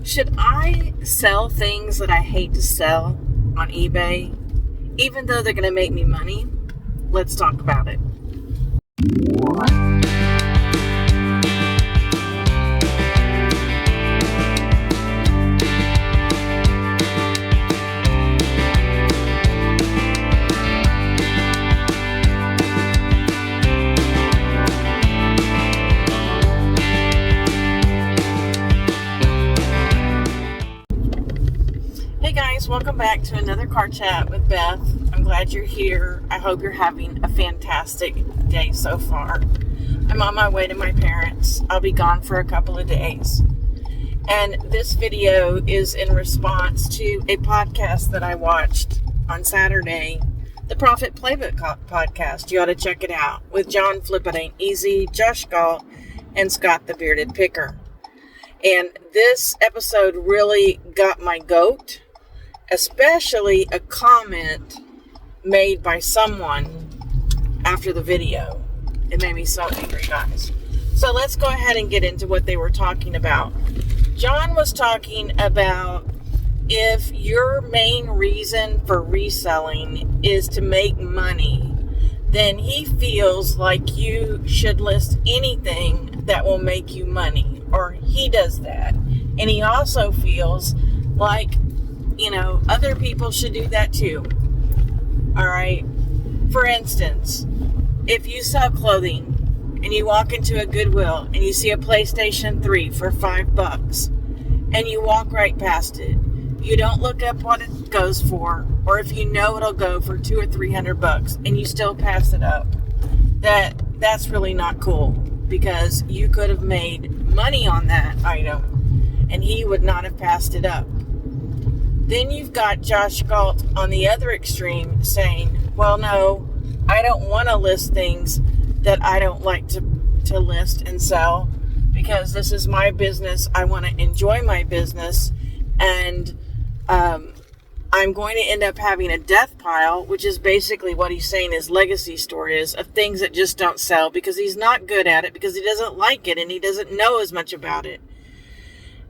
Should I sell things that I hate to sell on eBay, even though they're going to make me money? Let's talk about it. Welcome back to another car chat with Beth. I'm glad you're here. I hope you're having a fantastic day so far. I'm on my way to my parents. I'll be gone for a couple of days. And this video is in response to a podcast that I watched on Saturday, the Profit Playbook podcast. You ought to check it out with John Flip It Ain't Easy, Josh Galt, and Scott the Bearded Picker. And this episode really got my goat. Especially a comment made by someone after the video. It made me so angry, guys. So let's go ahead and get into what they were talking about. John was talking about if your main reason for reselling is to make money, then he feels like you should list anything that will make you money, or he does that. And he also feels like other people should do that too. All right. For instance, if you sell clothing and you walk into a Goodwill and you see a PlayStation 3 for $5 and you walk right past it, you don't look up what it goes for, or if you know it'll go for $200 or $300 and you still pass it up, that's really not cool, because you could have made money on that item and he would not have passed it up. Then you've got Josh Galt on the other extreme saying, well, no, I don't want to list things that I don't like to list and sell, because this is my business. I want to enjoy my business, and I'm going to end up having a death pile, which is basically what he's saying his legacy story is, of things that just don't sell because he's not good at it, because he doesn't like it and he doesn't know as much about it.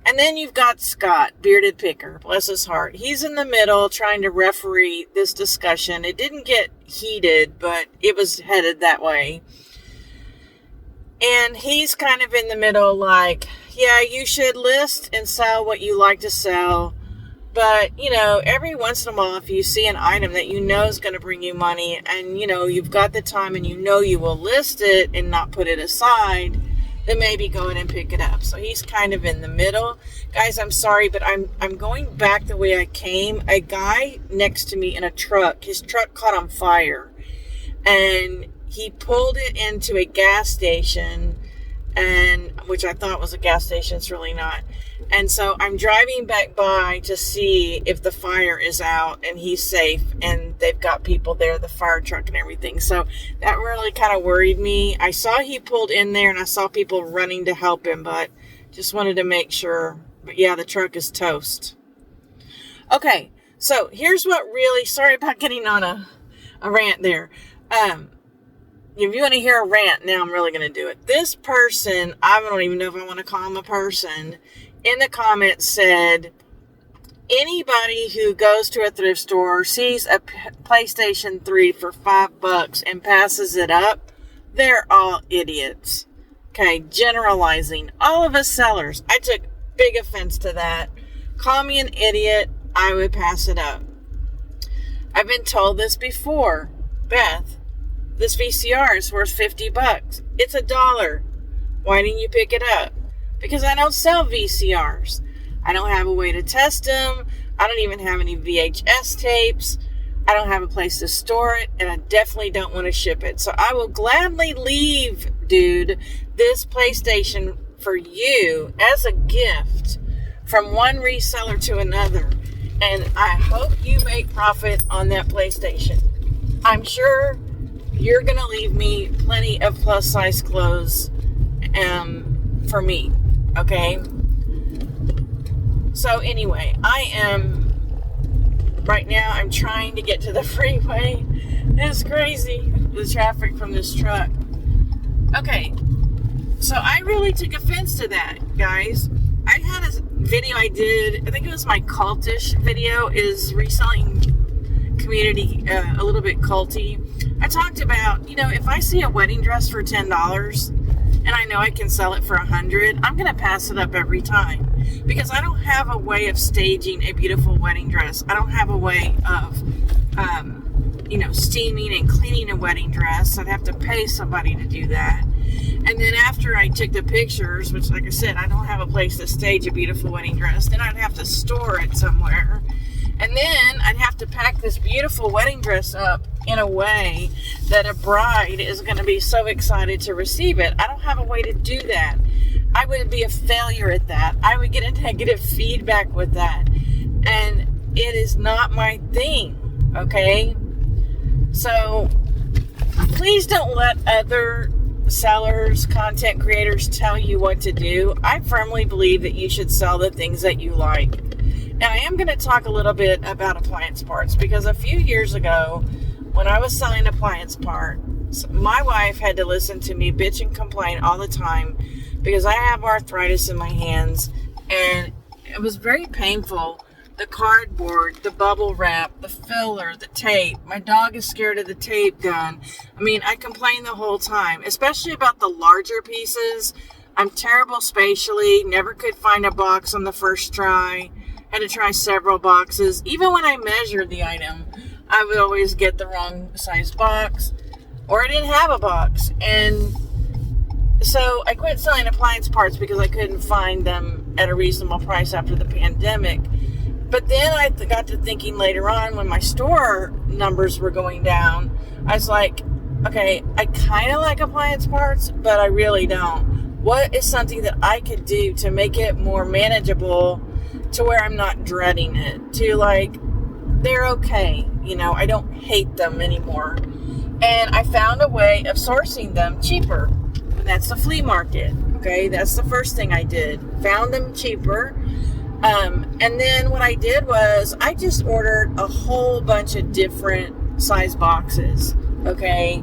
And then you've got Scott, Bearded Picker, bless his heart. He's in the middle trying to referee this discussion. It didn't get heated, but it was headed that way. And he's kind of in the middle like, yeah, you should list and sell what you like to sell. But, every once in a while, if you see an item that you know is going to bring you money and, you've got the time and you will list it and not put it aside, then maybe go in and pick it up. So he's kind of in the middle. Guys, I'm sorry, but I'm going back the way I came. A guy next to me in a truck, his truck caught on fire, and he pulled it into a gas station, and which I thought was a gas station. It's really not. And so I'm driving back by to see if the fire is out and he's safe, and they've got people there, the fire truck and everything. So that really kind of worried me. I saw he pulled in there and I saw people running to help him, but just wanted to make sure. But yeah, the truck is toast. Okay, so here's what really, sorry about getting on a rant there. If you want to hear a rant, now I'm really going to do it. This person, I don't even know if I want to call him a person, in the comments said, anybody who goes to a thrift store, sees a PlayStation 3 for $5 and passes it up, they're all idiots. Okay, generalizing. All of us sellers, I took big offense to that. Call me an idiot, I would pass it up. I've been told this before. Beth, this VCR is worth $50. It's $1. Why didn't you pick it up? Because I don't sell VCRs. I don't have a way to test them. I don't even have any VHS tapes. I don't have a place to store it, and I definitely don't want to ship it. So I will gladly leave, dude, this PlayStation for you as a gift from one reseller to another. And I hope you make profit on that PlayStation. I'm sure you're going to leave me plenty of plus size clothes for me. Okay? So anyway, right now I'm trying to get to the freeway. It's crazy, the traffic from this truck. Okay, so I really took offense to that, guys. I had video I did, I think it was my cultish video, is reselling community a little bit culty. I talked about, if I see a wedding dress for $10 and I know I can sell it for $100, I'm going to pass it up every time, because I don't have a way of staging a beautiful wedding dress. I don't have a way of steaming and cleaning a wedding dress. I'd have to pay somebody to do that. And then after I took the pictures, which, like I said, I don't have a place to stage a beautiful wedding dress, then I'd have to store it somewhere. And then I'd have to pack this beautiful wedding dress up in a way that a bride is going to be so excited to receive it. I don't have a way to do that. I would be a failure at that. I would get negative feedback with that. And it is not my thing, okay? So please don't let other sellers, content creators tell you what to do. I firmly believe that you should sell the things that you like. Now, I am going to talk a little bit about appliance parts, because a few years ago, when I was selling appliance parts, my wife had to listen to me bitch and complain all the time because I have arthritis in my hands, and it was very painful. The cardboard, the bubble wrap, the filler, the tape. My dog is scared of the tape gun. I mean, I complain the whole time, especially about the larger pieces. I'm terrible spatially, never could find a box on the first try. Had to try several boxes. Even when I measured the item, I would always get the wrong size box, or I didn't have a box. And so I quit selling appliance parts because I couldn't find them at a reasonable price after the pandemic. But then I got to thinking later on, when my store numbers were going down, I was like, okay, I kind of like appliance parts, but I really don't. What is something that I could do to make it more manageable, to where I'm not dreading it, to they're okay. I don't hate them anymore. And I found a way of sourcing them cheaper. And that's the flea market. Okay. That's the first thing I did. Found them cheaper. And then what I did was I just ordered a whole bunch of different size boxes. Okay.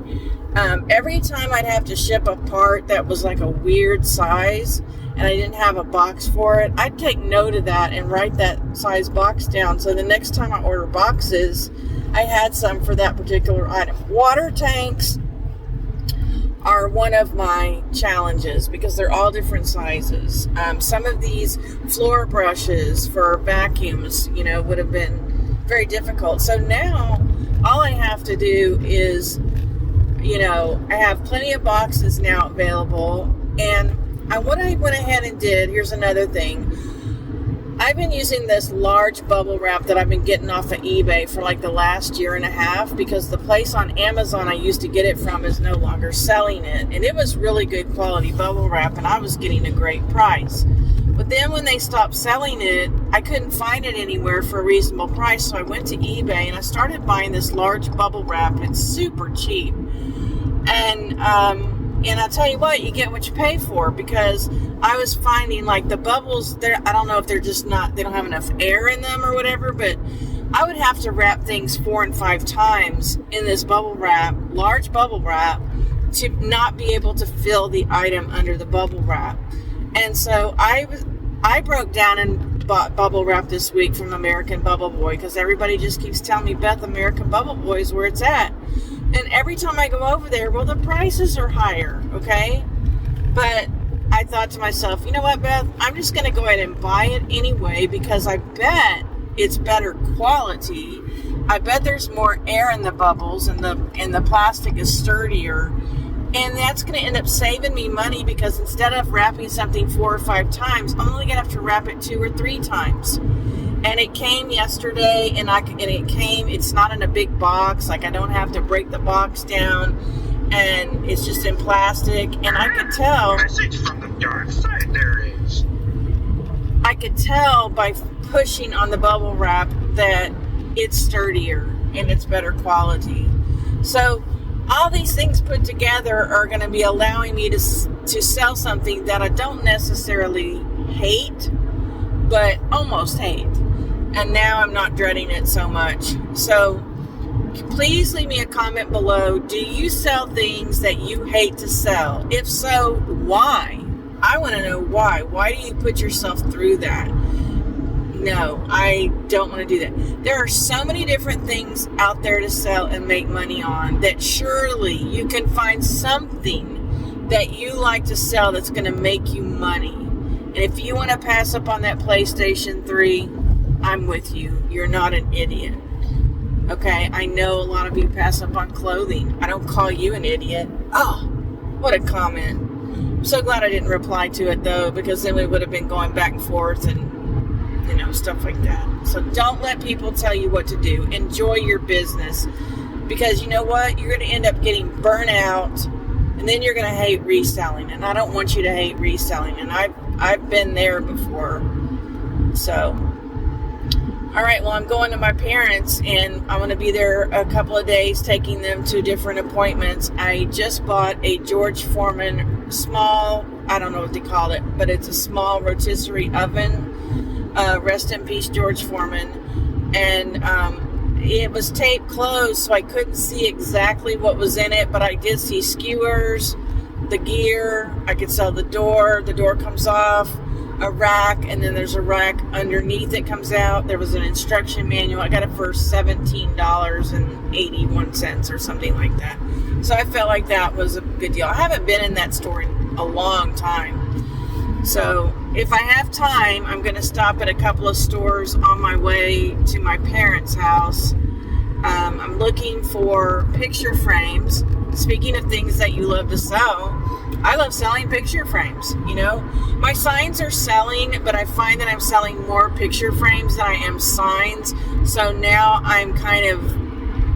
Every time I'd have to ship a part that was like a weird size and I didn't have a box for it, I'd take note of that and write that size box down. So the next time I order boxes, I had some for that particular item. Water tanks are one of my challenges because they're all different sizes. Some of these floor brushes for vacuums, would have been very difficult. So now all I have to do is, I have plenty of boxes now available. And what I went ahead and did, here's another thing. I've been using this large bubble wrap that I've been getting off of eBay for the last year and a half, because the place on Amazon I used to get it from is no longer selling it. And it was really good quality bubble wrap, and I was getting a great price. But then when they stopped selling it, I couldn't find it anywhere for a reasonable price. So I went to eBay and I started buying this large bubble wrap. It's super cheap. And I'll tell you what, you get what you pay for, because I was finding the bubbles there, I don't know if they're just they don't have enough air in them or whatever, but I would have to wrap things 4 and 5 times in this bubble wrap, large bubble wrap, to not be able to fill the item under the bubble wrap. And so I broke down and bought bubble wrap this week from American Bubble Boy, because everybody just keeps telling me, Beth, American Bubble Boy is where it's at. And every time I go over there, well, the prices are higher, okay? But I thought to myself, you know what, Beth? I'm just going to go ahead and buy it anyway, because I bet it's better quality. I bet there's more air in the bubbles, and the plastic is sturdier. And that's going to end up saving me money, because instead of wrapping something 4 or 5 times, I'm only going to have to wrap it 2 or 3 times. And it came yesterday, it's not in a big box. I don't have to break the box down, and it's just in plastic. And I could tell. Message from the dark side there is. I could tell by pushing on the bubble wrap that it's sturdier and it's better quality. So all these things put together are going to be allowing me to sell something that I don't necessarily hate, but almost hate. And now I'm not dreading it so much. So please leave me a comment below. Do you sell things that you hate to sell? If so, why? I want to know why. Why do you put yourself through that? No, I don't want to do that. There are so many different things out there to sell and make money on that surely you can find something that you like to sell that's going to make you money. And if you want to pass up on that PlayStation 3, I'm with you. You're not an idiot. Okay, I know a lot of you pass up on clothing. I don't call you an idiot. Oh, what a comment. I'm so glad I didn't reply to it, though, because then we would have been going back and forth and, stuff like that. So don't let people tell you what to do. Enjoy your business, because you know what? You're going to end up getting burnt out, and then you're going to hate reselling. And I don't want you to hate reselling. And I've been there before. So, all right, well, I'm going to my parents, and I'm going to be there a couple of days, taking them to different appointments. I just bought a George Foreman small, I don't know what they call it, but it's a small rotisserie oven. Rest in peace, George Foreman. And it was taped closed, so I couldn't see exactly what was in it, but I did see skewers, the gear. I could sell the door comes off, a rack, and then there's a rack underneath it comes out. There was an instruction manual. I got it for $17.81 or something like that. So I felt like that was a good deal. I haven't been in that store in a long time. So if I have time, I'm going to stop at a couple of stores on my way to my parents' house. I'm looking for picture frames. Speaking of things that you love to sell, I love selling picture frames. My signs are selling, but I find that I'm selling more picture frames than I am signs. So now I'm kind of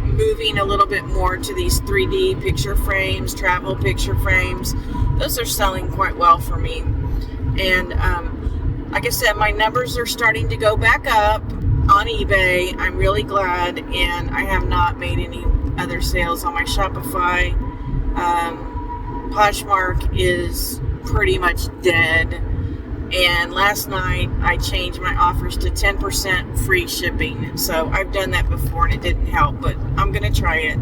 moving a little bit more to these 3D picture frames, travel picture frames. Those are selling quite well for me. And like I said, my numbers are starting to go back up on eBay. I'm really glad, and I have not made any other sales on my Shopify. Poshmark is pretty much dead. And last night I changed my offers to 10% free shipping. So I've done that before and it didn't help, but I'm going to try it.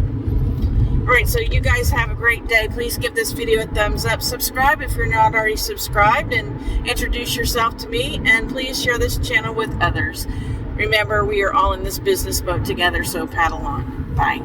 Alright, so you guys have a great day. Please give this video a thumbs up. Subscribe if you're not already subscribed, and introduce yourself to me, and please share this channel with others. Remember, we are all in this business boat together, so paddle on. Bye.